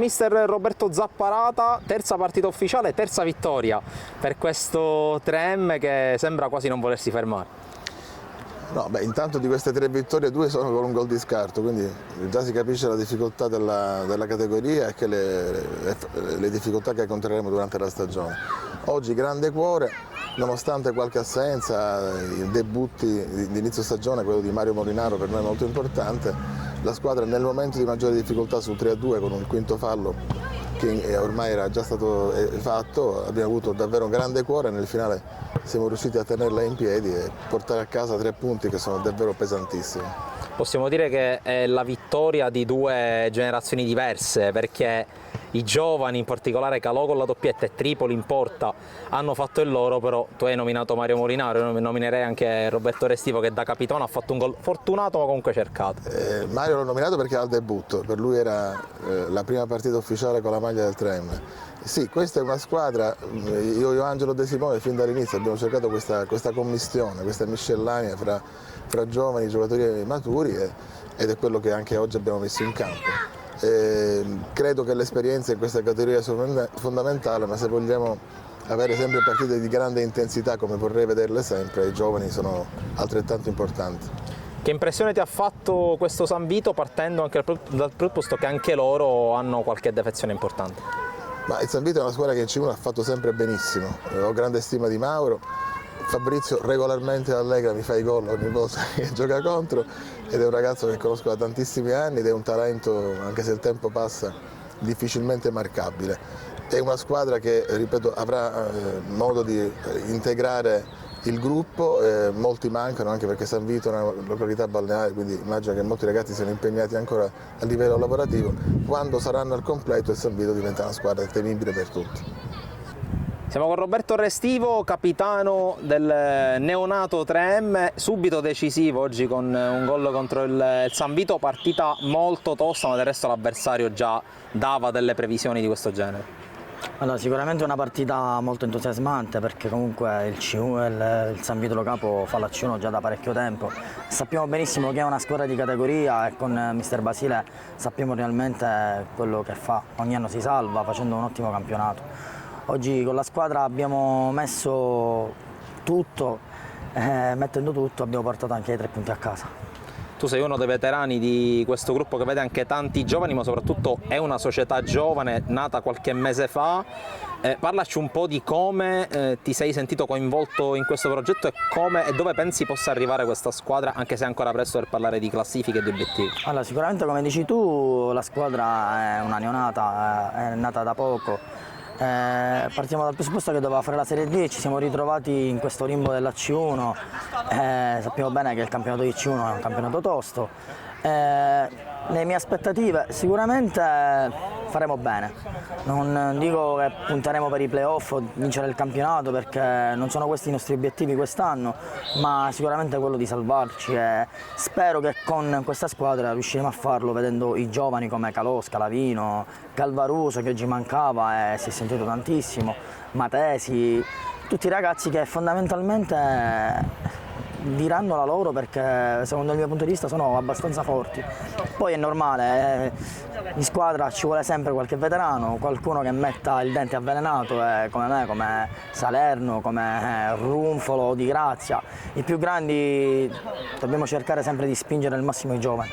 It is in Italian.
mister Roberto Zapparata, terza partita ufficiale, terza vittoria per questo 3M che sembra quasi non volersi fermare. No, intanto di queste 3 vittorie 2 sono con un gol di scarto, quindi già si capisce la difficoltà della categoria e che le difficoltà che incontreremo durante la stagione. Oggi grande cuore, nonostante qualche assenza, i debutti di inizio stagione, quello di Mario Molinaro per noi è molto importante, la squadra nel momento di maggiore difficoltà sul 3-2 con un quinto fallo che ormai era già stato fatto, abbiamo avuto davvero un grande cuore e nel finale siamo riusciti a tenerla in piedi e portare a casa 3 punti che sono davvero pesantissimi. Possiamo dire che è la vittoria di 2 generazioni diverse, perché i giovani, in particolare Calò con la doppietta e Tripoli in porta, hanno fatto il loro, però tu hai nominato Mario Molinaro, io nominerei anche Roberto Restivo che da capitano ha fatto un gol fortunato ma comunque cercato. Mario l'ho nominato perché era al debutto, per lui era la prima partita ufficiale con la maglia del 3M. Sì, questa è una squadra, io e Angelo De Simone fin dall'inizio abbiamo cercato questa commistione, questa miscellanea fra giovani giocatori maturi ed è quello che anche oggi abbiamo messo in campo. Credo che l'esperienza in questa categoria sia fondamentale, ma se vogliamo avere sempre partite di grande intensità come vorrei vederle sempre, i giovani sono altrettanto importanti. Che impressione ti ha fatto questo San Vito, partendo anche dal presupposto che anche loro hanno qualche defezione importante? Ma il San Vito è una squadra che in C1 ha fatto sempre benissimo, ho grande stima di Mauro, Fabrizio regolarmente allegra, mi fa i gol ogni volta che gioca contro ed è un ragazzo che conosco da tantissimi anni ed è un talento, anche se il tempo passa, difficilmente marcabile. È una squadra che, ripeto, avrà modo di integrare il gruppo, molti mancano anche perché San Vito è una località balneare, quindi immagino che molti ragazzi siano impegnati ancora a livello lavorativo. Quando saranno al completo il San Vito diventa una squadra temibile per tutti. Siamo con Roberto Restivo, capitano del neonato 3M, subito decisivo oggi con un gol contro il San Vito, partita molto tosta, ma del resto l'avversario già dava delle previsioni di questo genere. Allora, sicuramente una partita molto entusiasmante perché comunque il San Vito Lo Capo fa la C1 già da parecchio tempo. Sappiamo benissimo che è una squadra di categoria e con mister Basile sappiamo realmente quello che fa, ogni anno si salva facendo un ottimo campionato. Oggi con la squadra abbiamo messo tutto, mettendo tutto abbiamo portato anche i 3 punti a casa. Tu sei uno dei veterani di questo gruppo che vede anche tanti giovani, ma soprattutto è una società giovane, nata qualche mese fa. Parlaci un po' di come ti sei sentito coinvolto in questo progetto e come e dove pensi possa arrivare questa squadra, anche se è ancora presto per parlare di classifiche e di obiettivi. Allora, sicuramente come dici tu la squadra è una neonata, è nata da poco. Partiamo dal presupposto che doveva fare la Serie D e ci siamo ritrovati in questo limbo della C1, sappiamo bene che il campionato di C1 è un campionato tosto, le mie aspettative sicuramente faremo bene, non dico che punteremo per i playoff o vincere il campionato perché non sono questi i nostri obiettivi quest'anno, ma sicuramente quello di salvarci e spero che con questa squadra riusciremo a farlo vedendo i giovani come Calò, Scalavino, Calvaruso che oggi mancava e si è sentito tantissimo, Matesi, tutti i ragazzi che fondamentalmente diranno la loro perché secondo il mio punto di vista sono abbastanza forti. Poi è normale, in squadra ci vuole sempre qualche veterano, qualcuno che metta il dente avvelenato come me, come Salerno, come Runfolo o Di Grazia. I più grandi dobbiamo cercare sempre di spingere al massimo i giovani.